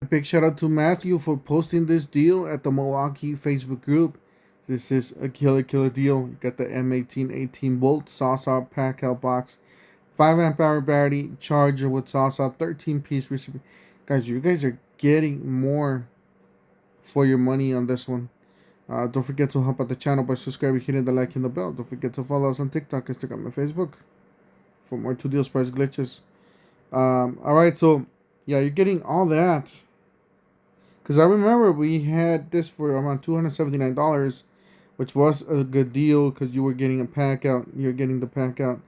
Big shout out to Matthew for posting this deal at the Milwaukee Facebook group. This is a killer deal. You got the M18 18-volt Sawzall Packout box, 5 amp hour battery, charger with Sawzall, 13-piece receiver. Guys, you guys are getting more for your money on this one. Don't forget to help out the channel by subscribing, hitting the like and the bell. Don't forget to follow us on TikTok, Instagram, and Facebook for more 2 deals price glitches. Alright, so yeah, you're getting all that. Because I remember we had this for around $279, which was a good deal because you were getting a pack out. You're getting the pack out,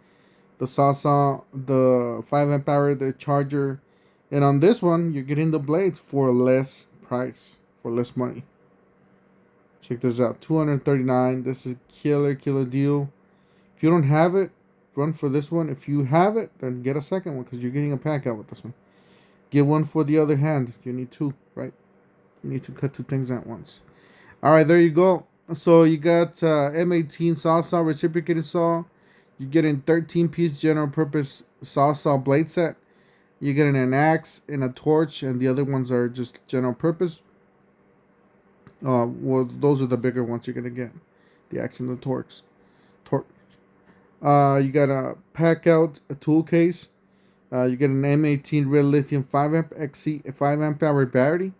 the Sawzall, the 5 amp hour, the charger. And on this one, you're getting the blades for less price, for less money. Check this out, $239. This is a killer deal. If you don't have it, run for this one. If you have it, then get a second one because you're getting a pack out with this one. Get one for the other hand. You need two, right? You need to cut 2 things at once. All right, there you go. So you got M18 Sawzall reciprocating saw. You're getting 13-piece general purpose Sawzall blade set. You're getting an axe and a torch, and the other ones are just general purpose. Well, those are the bigger ones you're gonna get, the axe and the torch. You got a Packout, a tool case. You get an M18 real lithium 5 amp XC 5 amp hour battery.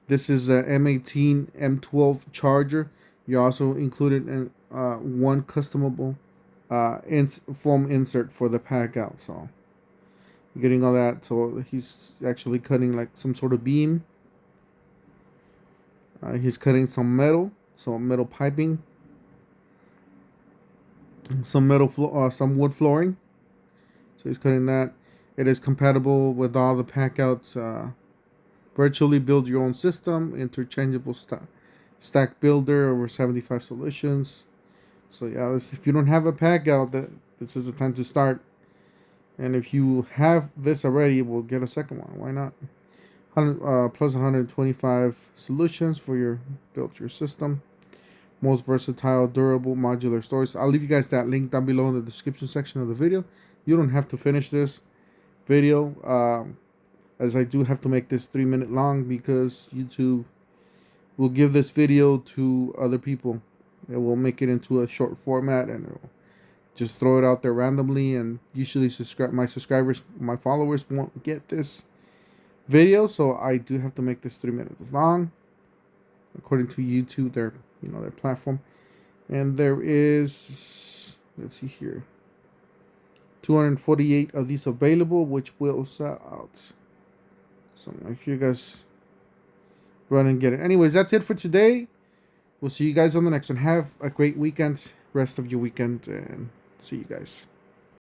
This is a M18 M12 charger. You also included in one customable foam insert for the Packout. So you're getting all that. So he's actually cutting like some sort of beam. He's cutting some metal, so metal piping, some some wood flooring. So he's cutting that. It is compatible with all the Packouts. Virtually build your own system, interchangeable stack builder, over 75 solutions. So yeah, if you don't have a Packout, this is the time to start. And if you have this already, we'll get a second one. Why not? Plus 125 solutions for your system. Most versatile, durable, modular storage. I'll leave you guys that link down below in the description section of the video. You don't have to finish this video, as I do have to make this 3-minute long because YouTube will give this video to other people. It will make it into a short format and it will just throw it out there randomly, and usually my followers won't get this video, so I do have to make this 3 minutes long according to YouTube, their platform. And there is, let's see here, 248 of these available, which will sell out. So make sure you guys run and get it. Anyways, that's it for today. We'll see you guys on the next one. Have a great weekend, rest of your weekend, and see you guys.